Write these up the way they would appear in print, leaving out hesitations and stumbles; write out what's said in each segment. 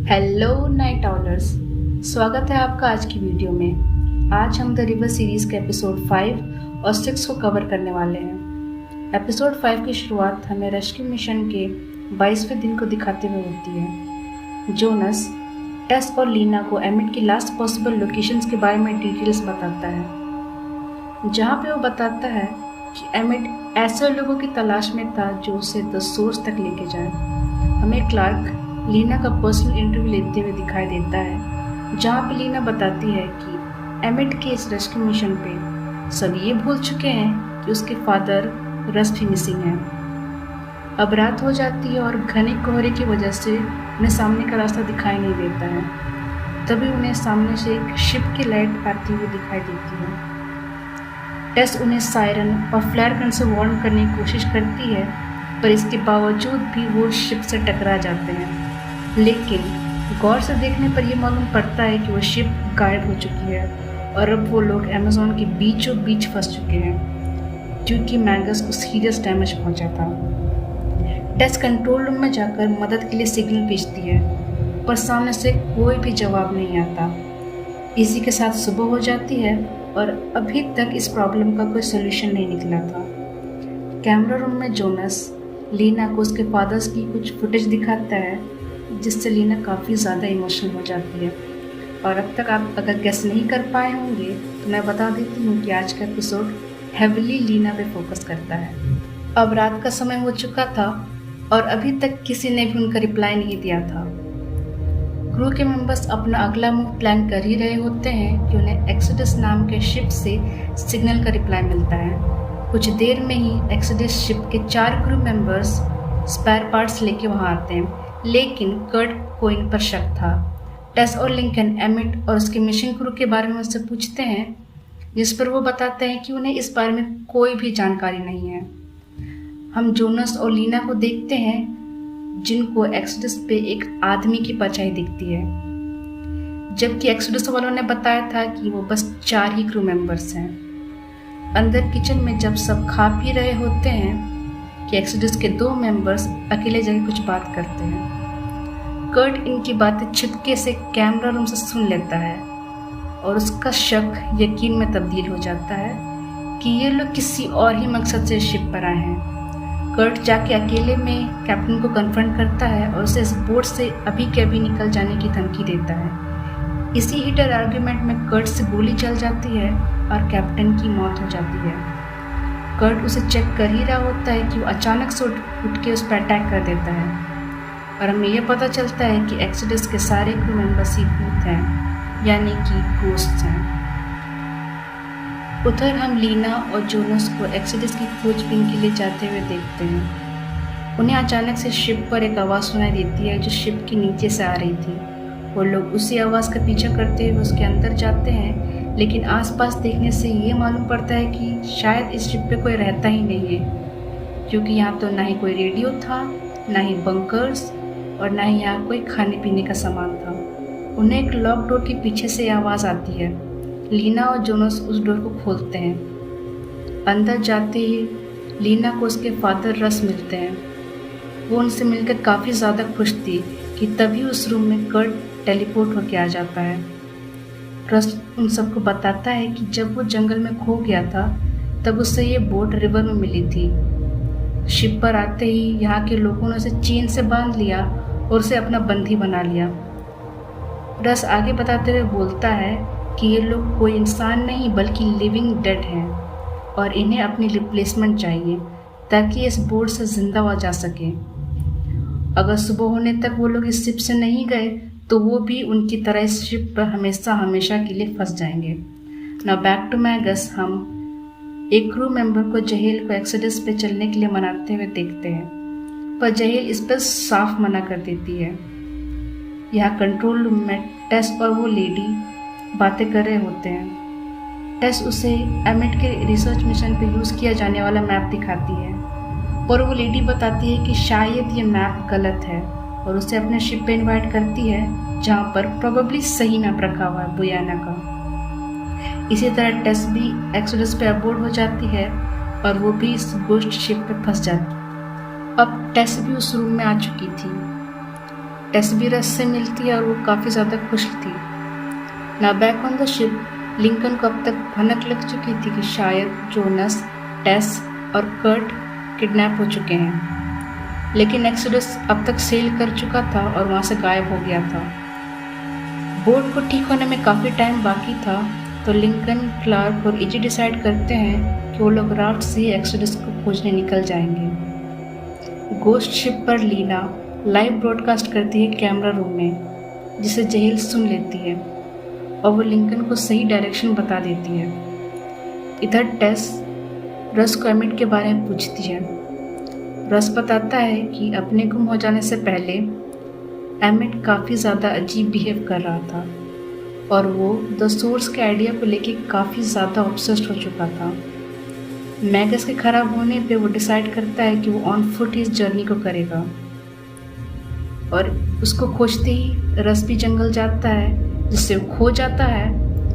Hello night ऑलर्स, स्वागत है आपका आज की वीडियो में। आज हम द रिवर सीरीज़ के एपिसोड 5 और 6 को कवर करने वाले हैं। एपिसोड 5 की शुरुआत हमें रेस्क्यू मिशन के 22वें दिन को दिखाते हुए होती है। जोनस टेस और लीना को एमिट की लास्ट पॉसिबल लोकेशंस के बारे में डिटेल्स बताता है, जहाँ पे वो बताता है कि एमिट ऐसे लोगों की तलाश में था जो उसे द सोर्स तक लेके जाए। हमें क्लार्क लीना का पर्सनल इंटरव्यू लेते हुए दिखाई देता है, जहाँ पे लीना बताती है कि एमिट के इस रेस्क्यू मिशन पे सब ये भूल चुके हैं कि उसके फादर रस भी मिसिंग है। अब रात हो जाती है और घने कोहरे की वजह से उन्हें सामने का रास्ता दिखाई नहीं देता है। तभी उन्हें सामने से एक शिप की लाइट आती हुई दिखाई देती है। टेस उन्हें सायरन और फ्लेयर गन से वार्न करने की कोशिश करती है, पर इसके बावजूद भी वो शिप से टकरा जाते हैं। लेकिन गौर से देखने पर यह मालूम पड़ता है कि वो शिप गायब हो चुकी है और अब वो लोग अमेज़न के बीचों बीच फंस चुके हैं, क्योंकि मैगस को सीरियस डैमेज पहुंचा था। टेस कंट्रोल रूम में जाकर मदद के लिए सिग्नल भेजती है, पर सामने से कोई भी जवाब नहीं आता। इसी के साथ सुबह हो जाती है और अभी तक इस प्रॉब्लम का कोई सोल्यूशन नहीं निकला था। कैमरा रूम में जोनस लीना को उसके फादर्स की कुछ फुटेज दिखाता है, जिससे लीना काफ़ी ज़्यादा इमोशनल हो जाती है। और अब तक आप अगर गेस नहीं कर पाए होंगे तो मैं बता देती हूँ कि आज का एपिसोड हेविली लीना पे फोकस करता है। अब रात का समय हो चुका था और अभी तक किसी ने भी उनका रिप्लाई नहीं दिया था। क्रू के मेंबर्स अपना अगला मूव प्लान कर ही रहे होते हैं कि उन्हें एक्सोडस नाम के शिप से सिग्नल का रिप्लाई मिलता है। कुछ देर में ही एक्सोडस शिप के 4 क्रू मेंबर्स स्पेयर पार्ट्स लेके वहाँ आते हैं, लेकिन कर्ट को इन पर शक था। टेस और लिंकन एमिट और उसके मिशन क्रू के बारे में उससे पूछते हैं, जिस पर वो बताते हैं कि उन्हें इस बारे में कोई भी जानकारी नहीं है। हम जोनस और लीना को देखते हैं, जिनको एक्सोडस पे एक आदमी की परछाई दिखती है, जबकि एक्सोडस वालों ने बताया था कि वो बस 4 ही क्रू मेंबर्स हैं। अंदर किचन में जब सब खा पी रहे होते हैं कि एक्सोडस के 2 मेंबर्स अकेले जाके कुछ बात करते हैं। कर्ट इनकी बातें छिपके से कैमरा रूम से सुन लेता है और उसका शक यकीन में तब्दील हो जाता है कि ये लोग किसी और ही मकसद से शिप पर आए हैं। कर्ट जाके अकेले में कैप्टन को कन्फ्रंट करता है और उसे इस बोट से अभी के अभी निकल जाने की धमकी देता है। इसी हीटर आर्ग्यूमेंट में कर्ट से गोली चल जाती है और कैप्टन की मौत हो जाती है। कर्ट उसे चेक कर ही रहा होता है कि वो अचानक से उठ के उस पर अटैक कर देता है और हमें यह पता चलता है कि एक्सोडस के सारे क्रू मेंबर्स ही भूत हैं, यानी कि घोस्ट हैं। उधर हम लीना और जोनस को एक्सोडस की खोजबीन के लिए जाते हुए देखते हैं। उन्हें अचानक से शिप पर एक आवाज़ सुनाई देती है जो शिप के नीचे से आ रही थी। वो लोग उसी आवाज़ का पीछा करते हुए उसके अंदर जाते हैं, लेकिन आसपास देखने से ये मालूम पड़ता है कि शायद इस शिप पे कोई रहता ही नहीं है, क्योंकि यहाँ तो ना ही कोई रेडियो था, ना ही बंकर्स और ना ही यहाँ कोई खाने पीने का सामान था। उन्हें एक लॉक डोर के पीछे से आवाज़ आती है। लीना और जोनस उस डोर को खोलते हैं। अंदर जाते ही लीना को उसके फादर रस मिलते हैं। वो उनसे मिलकर काफ़ी ज़्यादा खुश थी कि तभी उस रूम में कर्ट टेलीपोर्ट होकर आ जाता है। रस उन सबको बताता है कि जब वो जंगल में खो गया था तब उससे ये बोट रिवर में मिली थी। शिप पर आते ही यहाँ के लोगों ने उसे चेन से बांध लिया और उसे अपना बंदी बना लिया। रस आगे बताते हुए बोलता है कि ये लोग कोई इंसान नहीं बल्कि लिविंग डेड हैं और इन्हें अपनी रिप्लेसमेंट चाहिए ताकि इस बोट से जिंदा हुआ जा सके। अगर सुबह होने तक वो लोग इस शिप से नहीं गए तो वो भी उनकी तरह इस शिप पर हमेशा के लिए फंस जाएंगे। Now back to Magus. हम एक क्रू मेंबर को जहेल को एक्सोडस पे चलने के लिए मनाते हुए देखते हैं, पर जहेल इस पर साफ मना कर देती है। यहाँ कंट्रोल रूम में टेस और वो लेडी बातें कर रहे होते हैं। टेस उसे एमिट के रिसर्च मिशन पे यूज़ किया जाने वाला मैप दिखाती है और वो लेडी बताती है कि शायद ये मैप गलत है और उसे अपने शिप पे इनवाइट करती है, जहाँ पर प्रोबेबली सही मैप रखा हुआ है बुयाना का। इसी तरह टेस भी एक्सोडस पे अबोर्ड हो जाती है और वो भी इस गोस्ट शिप पे फंस जाती है। अब टेस भी उस रूम में आ चुकी थी। टेस भी रस से मिलती है और वो काफ़ी ज़्यादा खुश थी। ना back on the ship, Lincoln को अब तक भनक लग चुकी थी कि शायद जोनस, टेस और कर्ट किडनैप हो चुके हैं, लेकिन एक्सोडस अब तक सेल कर चुका था और वहाँ से गायब हो गया था। बोट को ठीक होने में काफ़ी टाइम बाकी था, तो लिंकन, क्लार्क और इजी डिसाइड करते हैं कि वो लोग राफ्ट से एक्सोडस को खोजने निकल जाएंगे। गोस्ट शिप पर लीना लाइव ब्रॉडकास्ट करती है कैमरा रूम में, जिसे जहील सुन लेती है और वो लिंकन को सही डायरेक्शन बता देती है। इधर टेस रस को एमिट के बारे में पूछती है। रस बताता है कि अपने गुम हो जाने से पहले एमिट काफ़ी ज़्यादा अजीब बिहेव कर रहा था और वो द सोर्स के आइडिया को लेके काफ़ी ज़्यादा ऑब्सेस्ड हो चुका था। मैगस के ख़राब होने पे वो डिसाइड करता है कि वो ऑन फुट इस जर्नी को करेगा और उसको खोजते ही रस भी जंगल जाता है, जिससे वो खो जाता है।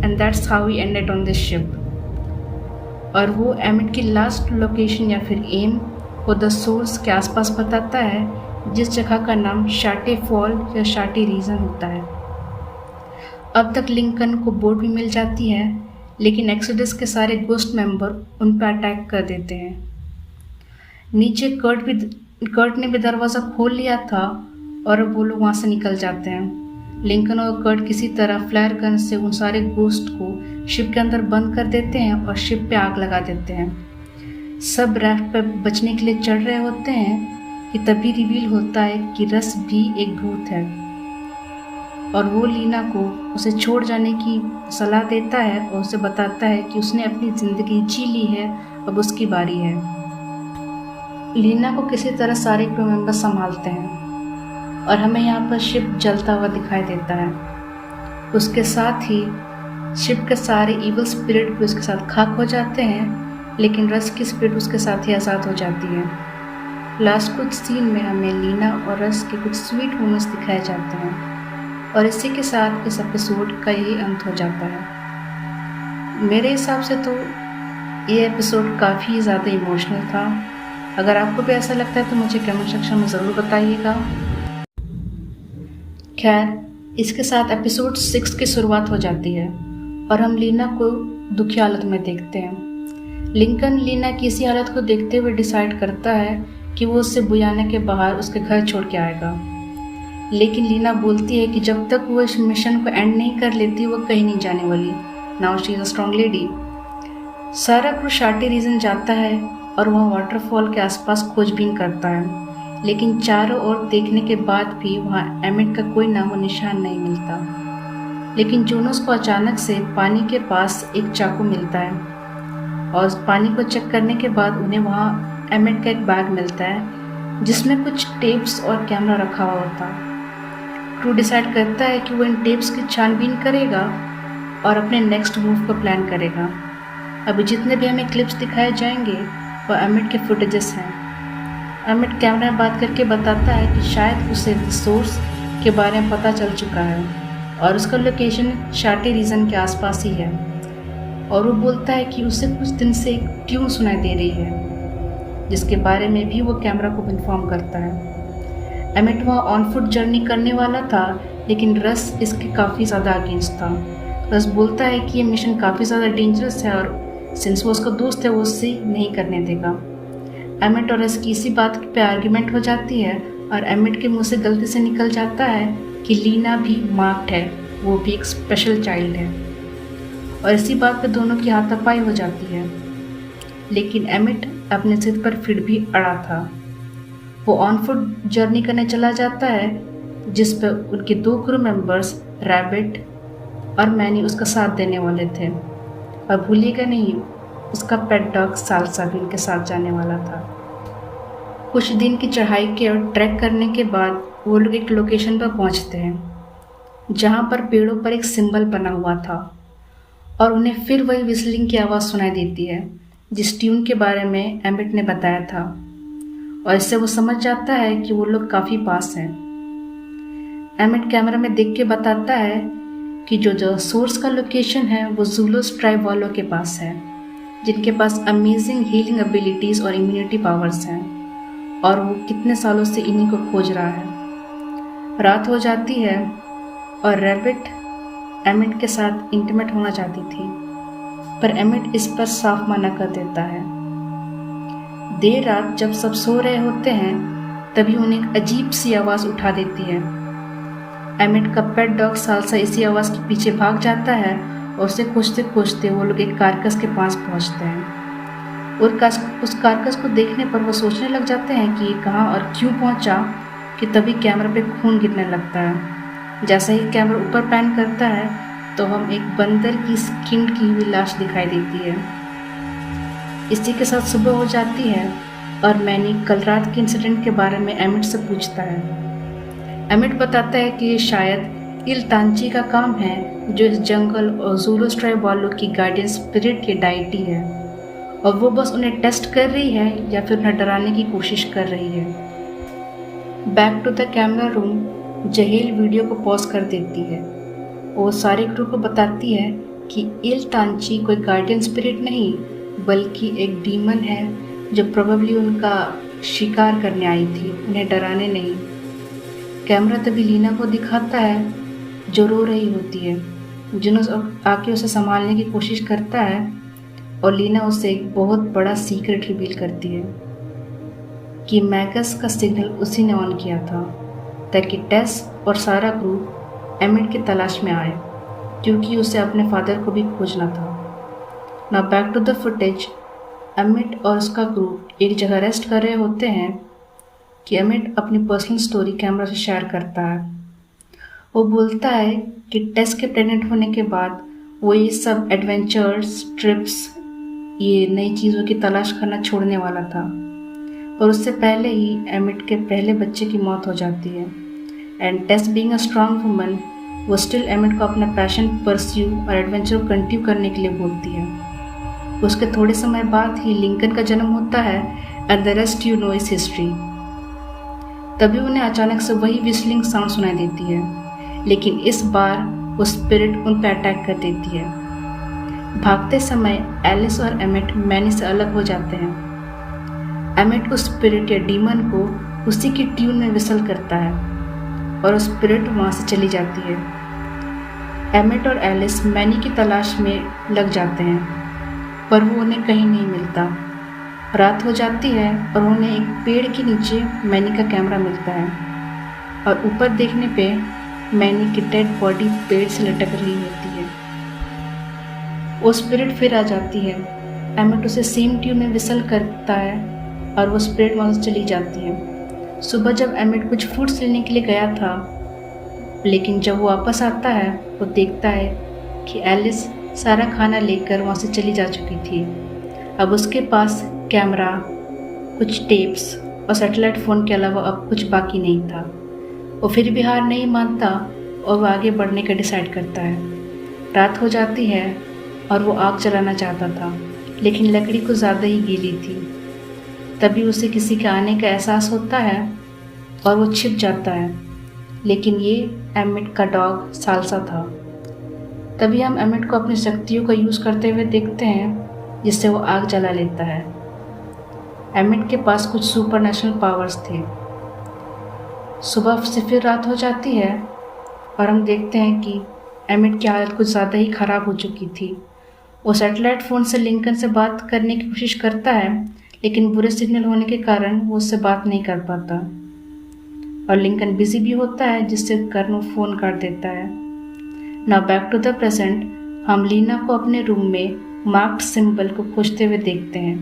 And that's how he ended on this ship. और वो एमिट की लास्ट लोकेशन या फिर एम वो द सोर्स के आसपास बताता है, जिस जगह का नाम शाटे फॉल या शाटे रीजन होता है। अब तक लिंकन को बोट भी मिल जाती है, लेकिन एक्सोडस के सारे गोस्ट मेंबर उन पर अटैक कर देते हैं। नीचे कर्ट ने भी दरवाज़ा खोल लिया था और अब वो लोग वहाँ से निकल जाते हैं। लिंकन और कर्ट किसी तरह फ्लायर गन से उन सारे गोस्ट को शिप के अंदर बंद कर देते हैं और शिप पे आग लगा देते हैं। सब राफ्ट पर बचने के लिए चढ़ रहे होते हैं कि तभी रिवील होता है कि रस भी एक भूत है और वो लीना को उसे छोड़ जाने की सलाह देता है और उसे बताता है कि उसने अपनी ज़िंदगी जी ली है, अब उसकी बारी है। लीना को किसी तरह सारे क्रू मेंबर संभालते हैं और हमें यहाँ पर शिप जलता हुआ दिखाई देता है। उसके साथ ही शिप के सारे इविल स्पिरिट भी उसके साथ खाक हो जाते हैं, लेकिन रस की स्पिरिट उसके साथ ही आज़ाद हो जाती है। लास्ट कुछ सीन में हमें लीना और रस के कुछ स्वीट मोमेंट्स दिखाए जाते हैं और इसी के साथ इस एपिसोड का यही अंत हो जाता है। मेरे हिसाब से तो ये एपिसोड काफ़ी ज़्यादा इमोशनल था। अगर आपको भी ऐसा लगता है तो मुझे कमेंट सेक्शन में ज़रूर बताइएगा। खैर, इसके साथ एपिसोड 6 की शुरुआत हो जाती है और हम लीना को दुखी हालत में देखते हैं। लिंकन लीना की इसी हालत को देखते हुए डिसाइड करता है कि वो उससे बुयाने के बाहर उसके घर छोड़ के आएगा, लेकिन लीना बोलती है कि जब तक वो इस मिशन को एंड नहीं कर लेती वो कहीं नहीं जाने वाली। Now she is a strong lady. सारा क्रू शाटी रीजन जाता है और वह वाटरफॉल के आसपास खोजबीन करता है, लेकिन चारों ओर देखने के बाद भी वहाँ एमिट का कोई नामो निशान नहीं मिलता। लेकिन जोनस को अचानक से पानी के पास एक चाकू मिलता है और उस पानी को चेक करने के बाद उन्हें वहाँ एमिट का एक बैग मिलता है जिसमें कुछ टेप्स और कैमरा रखा हुआ होता। क्रू डिसाइड करता है कि वो इन टेप्स की छानबीन करेगा और अपने नेक्स्ट मूव को प्लान करेगा। अभी जितने भी हमें क्लिप्स दिखाए जाएंगे वो एमिट के फुटेजेस हैं। एमिट कैमरा में बात करके बताता है कि शायद उसे द सोर्स के बारे में पता चल चुका है और उसका लोकेशन शाटी रीजन के आसपास ही है और वो बोलता है कि उसे कुछ दिन से एक ट्यून सुनाई दे रही है, जिसके बारे में भी वो कैमरा को इन्फॉर्म करता है। एमिट वहाँ ऑन फुट जर्नी करने वाला था, लेकिन रस इसके काफ़ी ज़्यादा अगेंस्ट था। रस बोलता है कि ये मिशन काफ़ी ज़्यादा डेंजरस है और सिंस वो उसका दोस्त है वो उससे नहीं करने देगा। एमिट और रस की इसी बात पे आर्ग्यूमेंट हो जाती है और एमिट के मुंह से गलती से निकल जाता है कि लीना भी मार्क्ड है, वो भी एक स्पेशल चाइल्ड है, और इसी बात पे दोनों की हाथापाई हो जाती है। लेकिन एमिट अपने जिद पर फिर भी अड़ा था। वो ऑन फुट जर्नी करने चला जाता है, जिस पर उनके 2 क्रू मेंबर्स रैबिट और मैनी उसका साथ देने वाले थे, और भूलिएगा नहीं उसका पेट डॉग सालसा भी उनके साथ जाने वाला था। कुछ दिन की चढ़ाई के और ट्रैक करने के बाद वो लोग एक लोकेशन पर पहुंचते हैं जहां पर पेड़ों पर एक सिंबल बना हुआ था और उन्हें फिर वही विस्लिंग की आवाज़ सुनाई देती है जिस ट्यून के बारे में एमिट ने बताया था, और इससे वो समझ जाता है कि वो लोग काफ़ी पास हैं। एमिट कैमरा में देख के बताता है कि जो सोर्स का लोकेशन है वो ज़ूलूस ट्राइब वालों के पास है, जिनके पास अमेजिंग हीलिंग एबिलिटीज़ और इम्यूनिटी पावर्स हैं, और वो कितने सालों से इन्हीं को खोज रहा है। रात हो जाती है और रैबिट एमिट के साथ इंटीमेट होना चाहती थी, पर एमिट इस पर साफ मना कर देता है। देर रात जब सब सो रहे होते हैं तभी उन्हें एक अजीब सी आवाज़ उठा देती है। एमिट का पेट डॉग साल्सा इसी आवाज़ के पीछे भाग जाता है और उसे खोजते खोजते वो लोग एक कारकस के पास पहुंचते हैं। और उस कारकस को देखने पर वो सोचने लग जाते हैं कि ये कहाँ और क्यों पहुंचा कि तभी कैमरा पे खून गिरने लगता है। जैसे ही कैमरा ऊपर पैन करता है तो हम एक बंदर की स्किन्ड की हुई लाश दिखाई देती है। इसी के साथ सुबह हो जाती है और मैनी कल रात के इंसिडेंट के बारे में एमिट से पूछता है। एमिट बताता है कि ये शायद इल्तांची का काम है, जो इस जंगल और ज़ूलूस ट्राइब वालों की गार्डियन स्पिरिट या डाइटी है, और वो बस उन्हें टेस्ट कर रही है या फिर उन्हें डराने की कोशिश कर रही है। Back to the camera room, जहेल वीडियो को पॉज कर देती है और सारे क्रू को बताती है कि इल्तांची कोई गार्डियन स्पिरिट नहीं बल्कि एक डीमन है जो प्रोबेबली उनका शिकार करने आई थी, उन्हें डराने नहीं। कैमरा तभी लीना को दिखाता है जो रो रही होती है। जुनूस आके उसे संभालने की कोशिश करता है और लीना उसे एक बहुत बड़ा सीक्रेट रिवील करती है कि मैगस का सिग्नल उसी ने ऑन किया था ताकि टेस और सारा क्रू एमिट की तलाश में आए, क्योंकि उसे अपने फादर को भी खोजना था। Now back to the footage. Emmett और उसका ग्रुप एक जगह रेस्ट कर रहे होते हैं कि एमिट अपनी पर्सनल स्टोरी कैमरा से शेयर करता है। वो बोलता है कि टेस के प्रेग्नेंट होने के बाद वो ये सब एडवेंचर्स, ट्रिप्स, ये नई चीज़ों की तलाश करना छोड़ने वाला था, और उससे पहले ही एमिट के पहले बच्चे की मौत हो जाती है। And Tess being a strong woman, वो स्टिल एमिट को अपना पैशन परस्यू और एडवेंचर को कंटिन्यू करने के लिए बोलती है। उसके थोड़े समय बाद ही लिंकन का जन्म होता है and the rest you know is history. तभी उन्हें अचानक से वही विस्लिंग साउंड सुनाई देती है, लेकिन इस बार वो स्पिरिट उन पर अटैक कर देती है। भागते समय एलिस और एमिट मैनी से अलग हो जाते हैं। एमिट उस स्पिरिट या डीमन को उसी की ट्यून में विसल करता है और वो स्पिरिट वहाँ से चली जाती है। एमिट और एलिस मैनी की तलाश में लग जाते हैं, पर वो उन्हें कहीं नहीं मिलता। रात हो जाती है और उन्हें एक पेड़ के नीचे मैनी का कैमरा मिलता है, और ऊपर देखने पे मैनी की डेड बॉडी पेड़ से लटक रही होती है। वो स्पिरिट फिर आ जाती है। एमिट उसे सेम ट्यून में विसल करता है और वो स्पिरिट वहाँ से चली जाती है। सुबह जब एमिट कुछ फ्रूट्स लेने के लिए गया था, लेकिन जब वो वापस आता है वो देखता है कि एलिस सारा खाना लेकर वहाँ से चली जा चुकी थी। अब उसके पास कैमरा, कुछ टेप्स और सैटेलाइट फ़ोन के अलावा अब कुछ बाकी नहीं था। वो फिर भी हार नहीं मानता और वो आगे बढ़ने का डिसाइड करता है। रात हो जाती है और वो आग जलाना चाहता था, लेकिन लकड़ी कुछ ज़्यादा ही गीली थी। तभी उसे किसी के आने का एहसास होता है और वो छिप जाता है, लेकिन ये एमिट का डॉग साल्सा था। तभी हम एमिट को अपनी शक्तियों का यूज़ करते हुए देखते हैं, जिससे वो आग जला लेता है। एमिट के पास कुछ सुपरनेचुरल पावर्स थे। सुबह से फिर रात हो जाती है और हम देखते हैं कि एमिट की हालत कुछ ज़्यादा ही ख़राब हो चुकी थी। वो सैटेलाइट फ़ोन से लिंकन से बात करने की कोशिश करता है, लेकिन बुरे सिग्नल होने के कारण वो उससे बात नहीं कर पाता, और लिंकन बिजी भी होता है, जिससे कर्नो फ़ोन काट देता है। Now back to the present. हम लीना को अपने रूम में मार्क्ड सिंबल को खोजते हुए देखते हैं,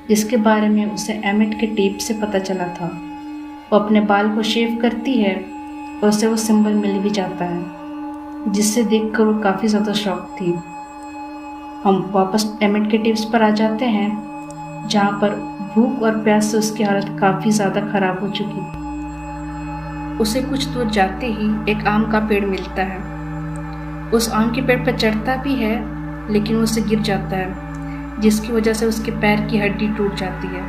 जिसके बारे में उसे एमिट के टेप से पता चला था। वो अपने बाल को शेव करती है और उसे वो सिंबल मिल भी जाता है, जिससे देखकर वो काफ़ी ज़्यादा शॉक थी। हम वापस एमिट के टिप्स पर आ जाते हैं, जहाँ पर भूख और प्यास से उसकी हालत काफ़ी ज़्यादा ख़राब हो चुकी थी। उसे कुछ दूर जाते ही एक आम का पेड़ मिलता है। उस आम के पेड़ पर चढ़ता भी है, लेकिन वो उससे गिर जाता है, जिसकी वजह से उसके पैर की हड्डी टूट जाती है।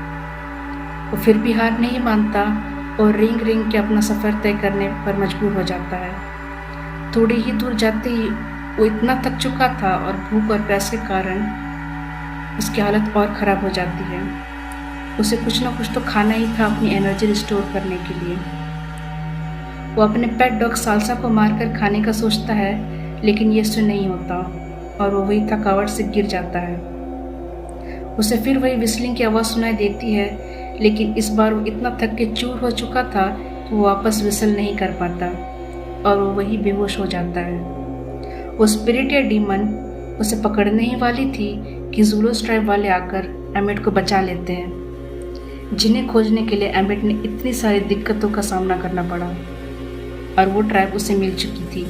वो फिर भी हार नहीं मानता और रेंग रेंग के अपना सफ़र तय करने पर मजबूर हो जाता है। थोड़ी ही दूर जाते ही वो इतना थक चुका था और भूख और प्यास के कारण उसकी हालत और ख़राब हो जाती है। उसे कुछ ना कुछ तो खाना ही था अपनी एनर्जी रिस्टोर करने के लिए। वो अपने पेट डॉग साल्सा को मारकर खाने का सोचता है, लेकिन ये उससे नहीं होता और वो वही थकावट से गिर जाता है। उसे फिर वही विस्लिंग की आवाज़ सुनाई देती है, लेकिन इस बार वो इतना थक के चूर हो चुका था कि वो वापस विसल नहीं कर पाता और वो वही बेहोश हो जाता है। वो स्पिरिट या डीमन उसे पकड़ने ही वाली थी कि ज़ूलोस ट्राइब वाले आकर एमिट को बचा लेते हैं, जिन्हें खोजने के लिए एमिट ने इतनी सारी दिक्कतों का सामना करना पड़ा और वो ट्राइब उसे मिल चुकी थी।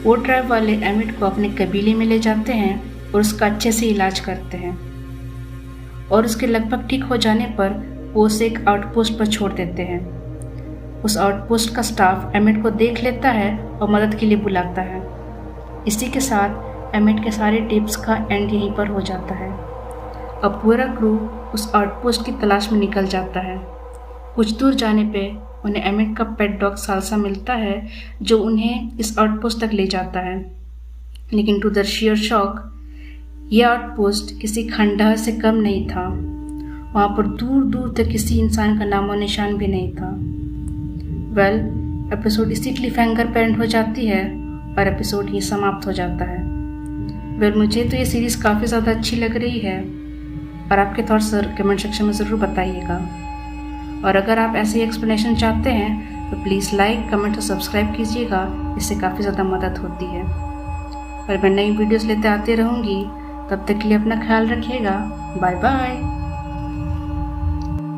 वो ट्राइब वाले एमिट को अपने कबीले में ले जाते हैं और उसका अच्छे से इलाज करते हैं और उसके लगभग ठीक हो जाने पर वो उसे एक आउटपोस्ट पर छोड़ देते हैं। उस आउटपोस्ट का स्टाफ एमिट को देख लेता है और मदद के लिए बुलाता है। इसी के साथ एमिट के सारे टिप्स का एंड यहीं पर हो जाता है। अब पूरा क्रू उस आउटपोस्ट की तलाश में निकल जाता है। कुछ दूर जाने पे उन्हें एमिट का पेट डॉग साल्सा मिलता है, जो उन्हें इस आउटपोस्ट तक ले जाता है। लेकिन टू द शेयर शॉक, यह आउटपोस्ट किसी खंडहर से कम नहीं था। वहाँ पर दूर दूर तक किसी इंसान का नामो निशान भी नहीं था। एपिसोड इसी क्लिफहैंगर पे एंड हो जाती है और एपिसोड ही समाप्त हो जाता है। मुझे तो ये सीरीज़ काफ़ी ज़्यादा अच्छी लग रही है और आपके थॉट्स कमेंट सेक्शन में ज़रूर बताइएगा। और अगर आप ऐसे ही एक्सप्लेनेशन चाहते हैं तो प्लीज़ लाइक, कमेंट और सब्सक्राइब कीजिएगा, इससे काफ़ी ज़्यादा मदद होती है। और मैं नई वीडियोस लेते आती रहूँगी। तब तक के लिए अपना ख्याल रखिएगा। Bye bye.